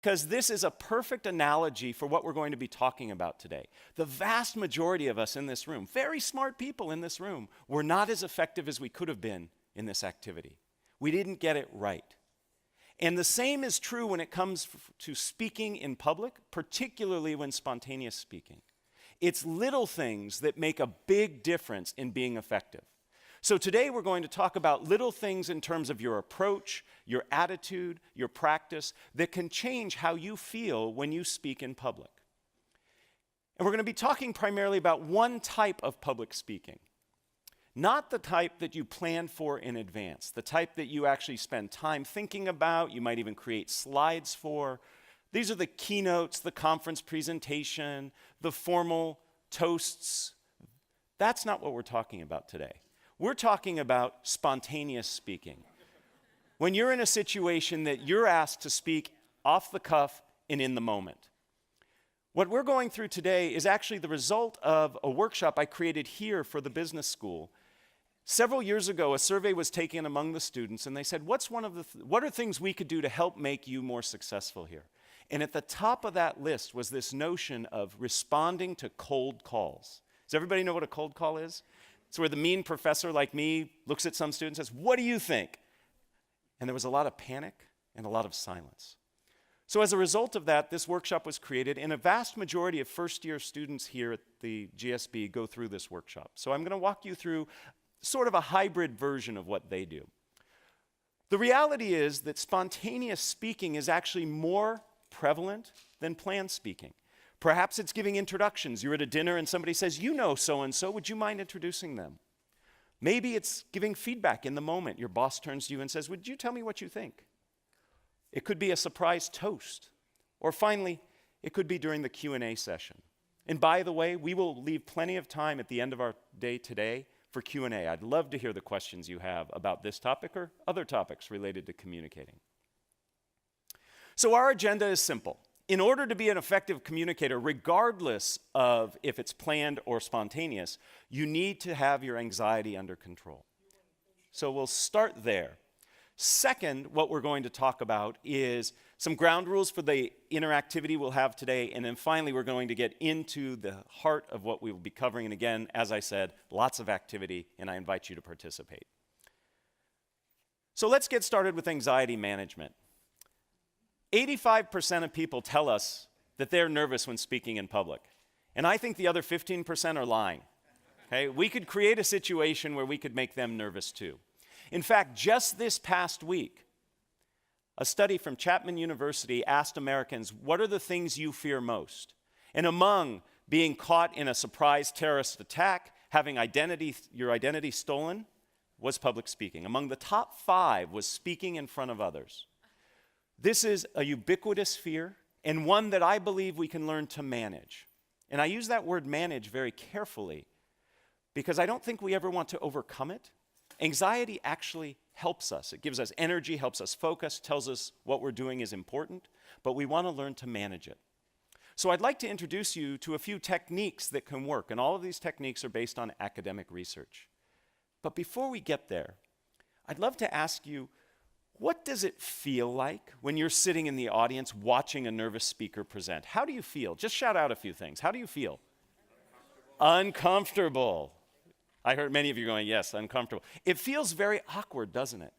because this is a perfect analogy for what we're going to be talking about today. The vast majority of us in this room, very smart people in this room, were not as effective as we could have been in this activity. We didn't get it right. And the same is true when it comes to speaking in public, particularly when spontaneous speaking. It's little things that make a big difference in being effective. So today we're going to talk about little things in terms of your approach, your attitude, your practice that can change how you feel when you speak in public. And we're going to be talking primarily about one type of public speaking. Not the type that you plan for in advance, the type that you actually spend time thinking about, you might even create slides for. These are the keynotes, the conference presentation, the formal toasts. That's not what we're talking about today. We're talking about spontaneous speaking. When you're in a situation that you're asked to speak off the cuff and in the moment. What we're going through today is actually the result of a workshop I created here for the business school. Several years ago, a survey was taken among the students, and they said, what are things we could do to help make you more successful here? And at the top of that list was this notion of responding to cold calls. Does everybody know what a cold call is? It's where the mean professor like me looks at some students and says, "What do you think?" And there was a lot of panic and a lot of silence. So as a result of that, this workshop was created, and a vast majority of first-year students here at the GSB go through this workshop. So I'm going to walk you through sort of a hybrid version of what they do. The reality is that spontaneous speaking is actually more prevalent than planned speaking. Perhaps it's giving introductions. You're at a dinner and somebody says, "You know so-and-so, would you mind introducing them?" Maybe it's giving feedback in the moment. Your boss turns to you and says, "Would you tell me what you think?" It could be a surprise toast. Or finally, it could be during the Q&A session. And by the way, we will leave plenty of time at the end of our day today for Q&A. I'd love to hear the questions you have about this topic or other topics related to communicating. So our agenda is simple. In order to be an effective communicator, regardless of if it's planned or spontaneous, you need to have your anxiety under control. So we'll start there. Second, what we're going to talk about is some ground rules for the interactivity we'll have today, and then finally we're going to get into the heart of what we will be covering. And again, as I said, lots of activity, and I invite you to participate. So let's get started with anxiety management. 85% of people tell us that they're nervous when speaking in public. And I think the other 15% are lying. Okay? We could create a situation where we could make them nervous too. In fact, just this past week, a study from Chapman University asked Americans, what are the things you fear most? And among being caught in a surprise terrorist attack, having your identity stolen, was public speaking. Among the top 5 was speaking in front of others. This is a ubiquitous fear, and one that I believe we can learn to manage. And I use that word manage very carefully because I don't think we ever want to overcome it. Anxiety actually helps us. It gives us energy, helps us focus, tells us what we're doing is important, but we want to learn to manage it. So I'd like to introduce you to a few techniques that can work, and all of these techniques are based on academic research. But before we get there, I'd love to ask you, what does it feel like when you're sitting in the audience watching a nervous speaker present? How do you feel? Just shout out a few things. How do you feel? Uncomfortable. I heard many of you going, yes, uncomfortable. It feels very awkward, doesn't it?